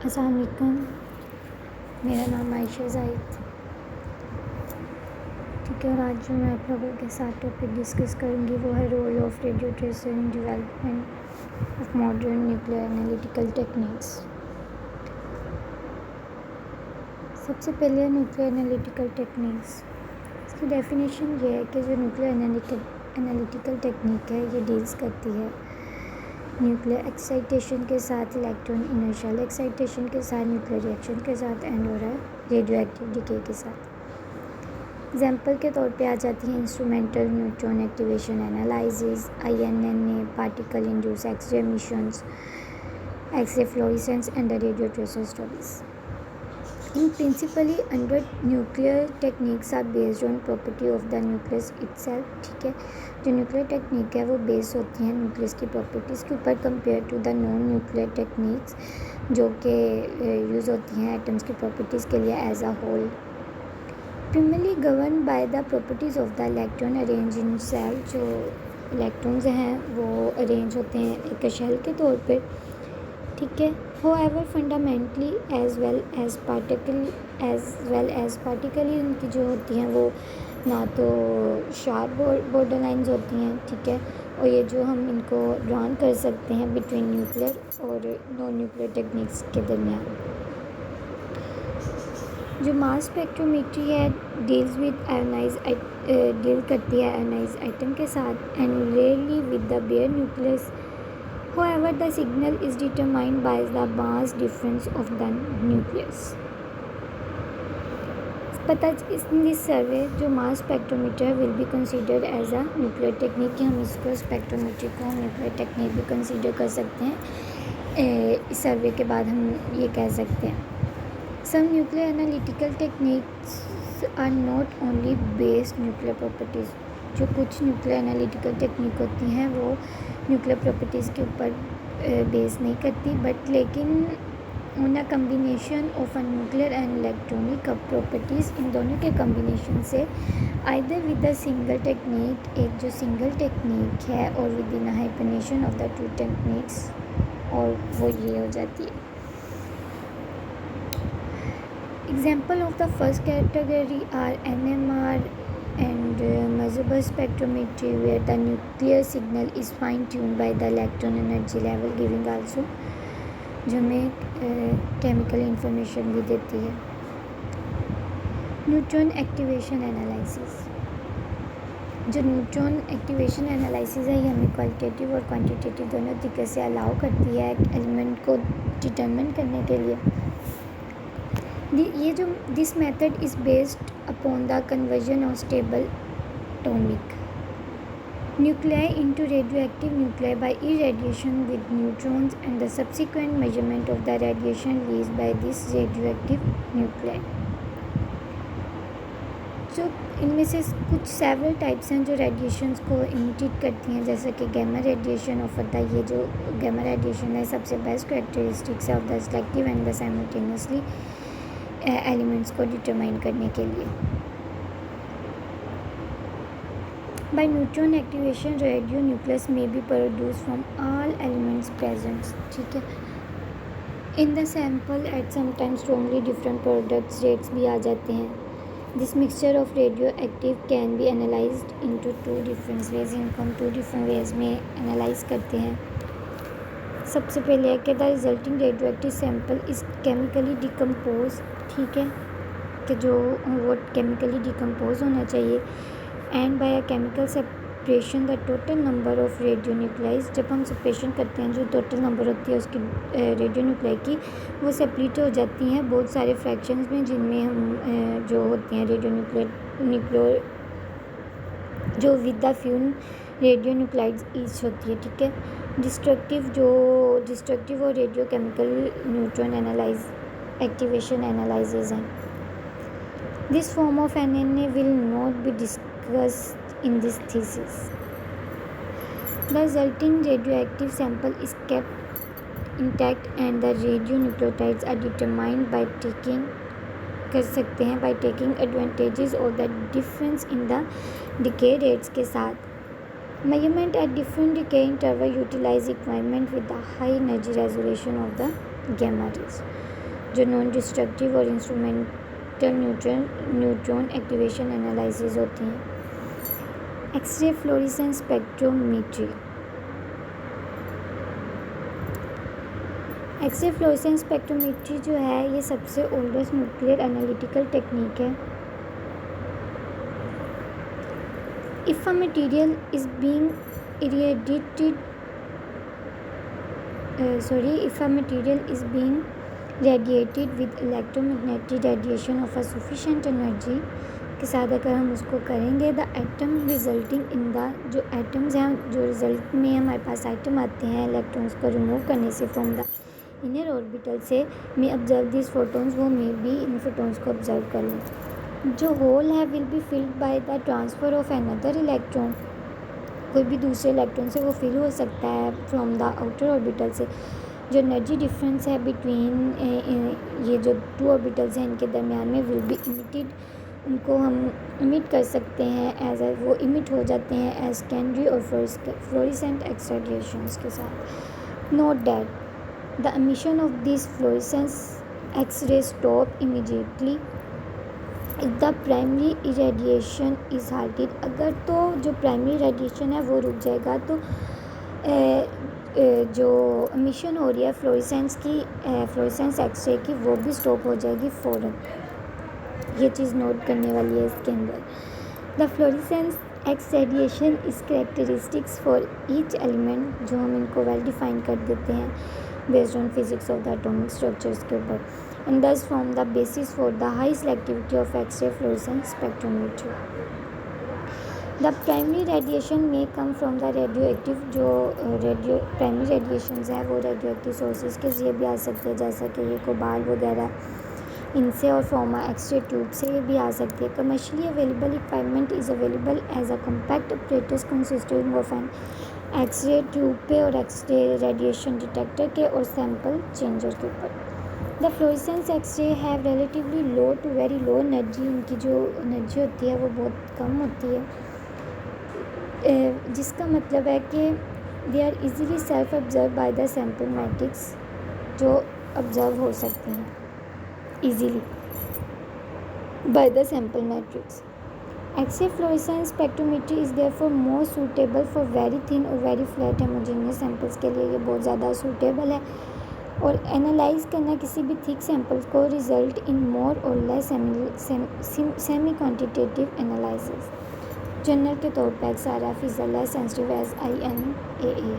अस्सलाम वालेकुम। मेरा नाम आयशा ज़ाहिद। ठीक है, और आज जो मैं आप लोगों के साथ टॉपिक डिस्कस करूँगी वो है role of radio tracer in development of modern nuclear analytical techniques. सबसे पहले न्यूक्लियर एनालिटिकल टेक्निक्स। इसकी डेफिनेशन ये है कि जो न्यूक्लियर एनालिटिकल टेक्निक है ये डील्स करती है न्यूक्लियर एक्साइटेशन के साथ, इलेक्ट्रॉन इनर्शियल एक्साइटेशन के साथ, न्यूक्लियर रिएक्शन के साथ एंड और रेडियो एक्टिव डिके के साथ। एग्जाम्पल के तौर पे आ जाती हैं instrumental neutron activation analysis, INNA, particle induce x-ray emissions, x-ray fluorescence and the radio tracer studies. In principally under nuclear techniques are based on property of the nucleus itself. ठीक है, जो न्यूक्लियर टेक्निक है वो base होती हैं nucleus की properties के ऊपर compare to the non nuclear techniques जो कि यूज़ होती हैं एटम्स की प्रॉपर्टीज़ के लिए as a whole. primarily governed by the properties of the electron arranged in cell। जो इलेक्ट्रॉन्स हैं वो अरेंज होते हैं एक शेल के तौर पे। ठीक है, however fundamentally as well as particularly उनकी जो होती हैं वो ना तो शार्प बॉर्डर लाइंस होती हैं। ठीक है, और ये जो हम इनको ड्रॉन कर सकते हैं बिटवीन न्यूक्लियर और नॉन न्यूक्लियर टेक्निक्स के दरमियान। जो मास स्पेक्ट्रोमेट्री है डील करती है आयोनाइज आइटम के साथ and rarely with the bare nucleus. However, the signal is determined by the mass difference of the nucleus। पता इस सर्वे जो mass spectrometer will be considered as a nuclear technique कि हम इसको स्पेक्ट्रोमेट्री को हम न्यूक्लियर टेक्निक भी consider कर सकते हैं। इस सर्वे के बाद हम ये कह सकते हैं some nuclear analytical techniques are not only based nuclear properties. जो कुछ न्यूक्लियर एनालिटिकल टेक्निक होती हैं वो न्यूक्लियर प्रॉपर्टीज़ के ऊपर बेस नहीं करती बट लेकिन on a combination of a nuclear and electronic properties. इन दोनों के कम्बिनेशन से either with a single technique, एक जो सिंगल टेक्निक है, और with in hybridisation of the two techniques, और वो ये हो जाती है। Example of the first category are NMR and measurable spectrometry where the nuclear signal is fine tuned by the electron energy level giving also जो हमें chemical information भी देती है। Neutron activation analysis. जो न्यूट्रॉन एक्टिवेशन एनालिसिस है ये हमें qualitative और क्वांटिटेटिव दोनों तरीके से अलाउ करती है एलिमेंट को डिटरमिन करने के लिए। ये जो this method is based upon the conversion of stable atomic nuclei into radioactive nuclei by irradiation with neutrons and the subsequent measurement of the radiation released by this radioactive nuclei। जो इनमें से कुछ several types हैं जो radiations को imitate करती हैं, जैसे कि गैमा रेडिएशन ऑफ द ये जो गैमा रेडिएशन है सबसे बेस्ट कैरेक्टरिस्टिक्स है of the selective and the simultaneously elements को डिटरमाइन करने के लिए। By neutron activation, radionucleus may be produced from all elements present। ठीक है, in the sample at sometimes strongly different products rates भी आ जाते हैं। This mixture of radioactive can be analyzed into two different ways। इनको हम two different ways में analyze करते हैं। सबसे पहले है कि the resulting radioactive sample is chemically decomposed। ठीक है, कि जो वो chemically decompose होना चाहिए and by a chemical separation the total number of radionuclides. जब हम सेपरेशन करते हैं जो टोटल नंबर होती है उसकी रेडियोन्यूक्लाई की, वो सेपरेट हो जाती हैं बहुत सारे फ्रैक्शंस में, जिनमें हम जो होती हैं रेडियोन्यूक्लियर जो with the few radionuclides each होती है। ठीक है, डिस्ट्रक्टिव और radio chemical neutron activation analysis हैं। This form of NNA will not be discussed in this thesis। The resulting radioactive sample is kept intact and the radionuclides are determined by taking advantages of the difference in the decay rates के साथ। Measurement at different decay interval utilize equipment with the high energy resolution of the gamma rays, जो non destructive और instrumental neutron activation analysis होती हैं। X-ray fluorescence spectrometry. X-ray fluorescence spectrometry जो है ये सबसे ओल्डेस्ट न्यूक्लियर एनालिटिकल टेक्निक है। If a material is being radiated with electromagnetic radiation of a sufficient energy के साथ अगर हम उसको करेंगे, the atom resulting in the, जो एटम्स हैं, जो रिजल्ट में हमारे पास आइटम आते हैं इलेक्ट्रॉन्स को रिमूव करने से फ्रॉम द इनर ऑर्बिटल से, में ऑब्जर्व दिस फोटोन्स, वो में भी इन फोटोन्स को ऑब्जर्व कर लें। जो होल है will be filled by the transfer of another electron, कोई भी दूसरे इलेक्ट्रॉन से वो फिल हो सकता है फ्रॉम द आउटर ऑर्बिटल से। जो एनर्जी डिफरेंस है बिटवीन ये जो टू ऑर्बिटल्स हैं इनके दरमियान में विल बी इमिटेड, उनको हम इमिट कर सकते हैं एज वो इमिट हो जाते हैं एज सेकेंडरी और फ्लोरेसेंट एक्स रेडिएशंस के साथ। Note that the emission of these fluorescence X-ray stop immediately if the primary irradiation is halted। अगर तो जो प्राइमरी रेडिएशन है वो रुक जाएगा तो जो emission हो रही है फ्लोरेसेंस एक्सरे की वो भी स्टॉप हो जाएगी फ़ौरन। ये चीज़ नोट करने वाली है इसके अंदर। The fluorescence x radiation is characteristics for each element, जो हम इनको वेल डिफाइन कर देते हैं based on physics of the atomic structures के ऊपर, and this form the basis for the high selectivity of X-ray fluorescence spectrometry. The primary radiation में come from the radio active, जो प्राइमरी रेडिएशंस हैं वो radio active sources के जरिए भी आ सकते हैं, जैसा कि ये कोबाल वगैरह इनसे, और फ्रॉम एक्सरे ट्यूब से ये भी आ सकती है। Commercially available equipment is available as a compact apparatus consisting of an x-ray tube पे और एक्सरे रेडिएशन डिटेक्टर के और सैंपल चेंजर के ऊपर। The fluorescence x-ray have relatively low to very low energy, इनकी जो एनर्जी होती है वो बहुत कम होती है, जिसका मतलब है कि they are easily self absorb by the sample matrix, जो ऑब्जर्व हो सकते हैं easily by the sample matrix. X-ray fluorescence spectrometry is therefore more suitable for very thin or very flat homogeneous samples के लिए ये बहुत ज़्यादा suitable है, और एनालाइज करना किसी भी थिक सैम्पल्स को रिजल्ट इन मोर और less semi quantitative analysis. General के तौर पर XRF is less sensitive as INAA।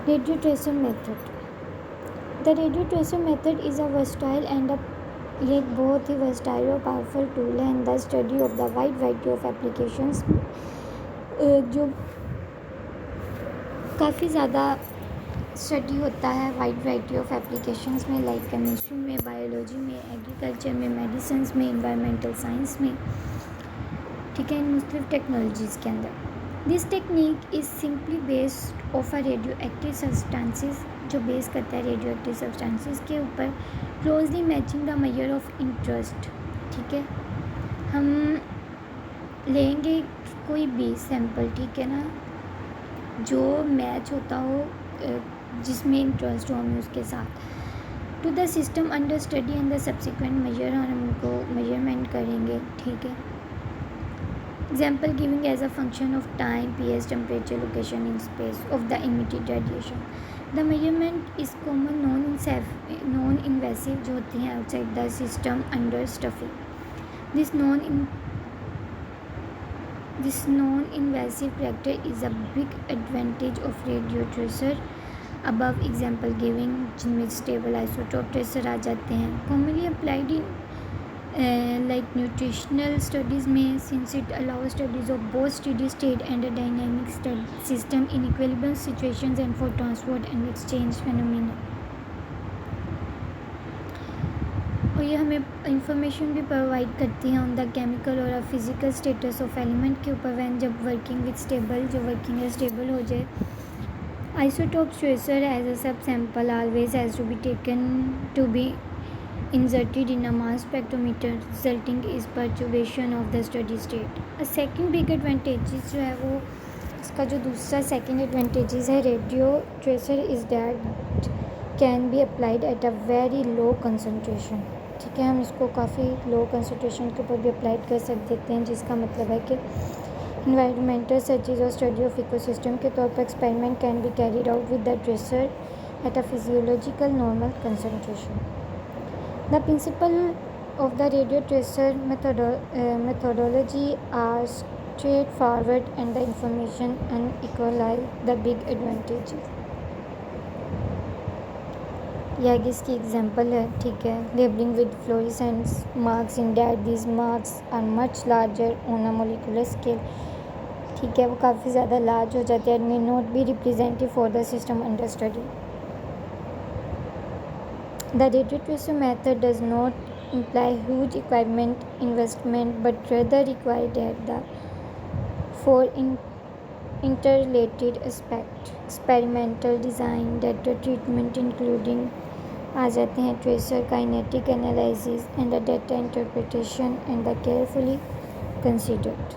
Radio tracer method. The radio tracer method is a versatile and ये एक बहुत ही वर्सटाइल और पावरफुल टूल है in the study of the wide variety of applications, जो काफ़ी ज़्यादा स्टडी होता है वाइड वैरायटी ऑफ एप्लीकेशंस में, लाइक केमिस्ट्री में, बायोलॉजी में, एग्रीकल्चर में, मेडिसिन में, इन्वायरमेंटल साइंस में, ठीक है, इन मुख्तलिफ टेक्नोलॉजीज़ के अंदर। This technique is simply based of a radio active substances, जो बेस करता है रेडियो एक्टिव सब्सटेंसेस के ऊपर, closely matching the measure of interest. ठीक है, हम लेंगे कोई भी सैंपल, ठीक है ना, जो मैच होता हो जिसमें इंटरेस्ट हो हमें उसके साथ, to the system under study and the subsequent measure, और हम उनको मेजरमेंट करेंगे। ठीक है, example giving as a function of time, pH, temperature, location in space of the emitted radiation. The measurement is common non-invasive जो होती हैं outside the system under stuffing. This non-invasive character is a big advantage of radio tracer. above example giving जिनमें stable isotope tracer आ जाते हैं, commonly applied in like nutritional studies में, since it allows studies of both steady state and a dynamic system in equilibrium situations and for transport and exchange phenomena। और ये हमें information भी provide करती हैं on the chemical और physical status of element के ऊपर, वैन जब वर्किंग विद स्टेबल, जो वर्किंग है स्टेबल हो जाए। आइसोटोप ट्रेसर एज अ सब sample always has to be taken to be inserted in a mass spectrometer, resulting is perturbation of the steady state. A second big advantages जो है वो, इसका जो दूसरा सेकेंड एडवांटेजेस है radio tracer is that it can be applied at a very low concentration. ठीक है, हम इसको काफ़ी लो कंसनट्रेशन के ऊपर भी अप्लाइड कर सकते हैं, जिसका मतलब है कि इन्वायरमेंटल सर्चेज और स्टडी ऑफ इकोसिस्टम के तौर पर experiment can be carried out with the tracer at a physiological normal concentration. The principle of the radio tracer methodology are straightforward and the information unequalize the big advantages। यह इसकी example है। ठीक है, labelling with fluorescence marks in that these marks are much larger on a molecular scale। ठीक है, वो काफ़ी ज़्यादा लार्ज हो जाते हैं and may not be representative for the system under study। The radio tracer method does not imply huge equipment investment but rather require that the four interrelated aspects experimental design, data treatment including आ जाते हैं tracer kinetic analysis and the data interpretation and the carefully considered।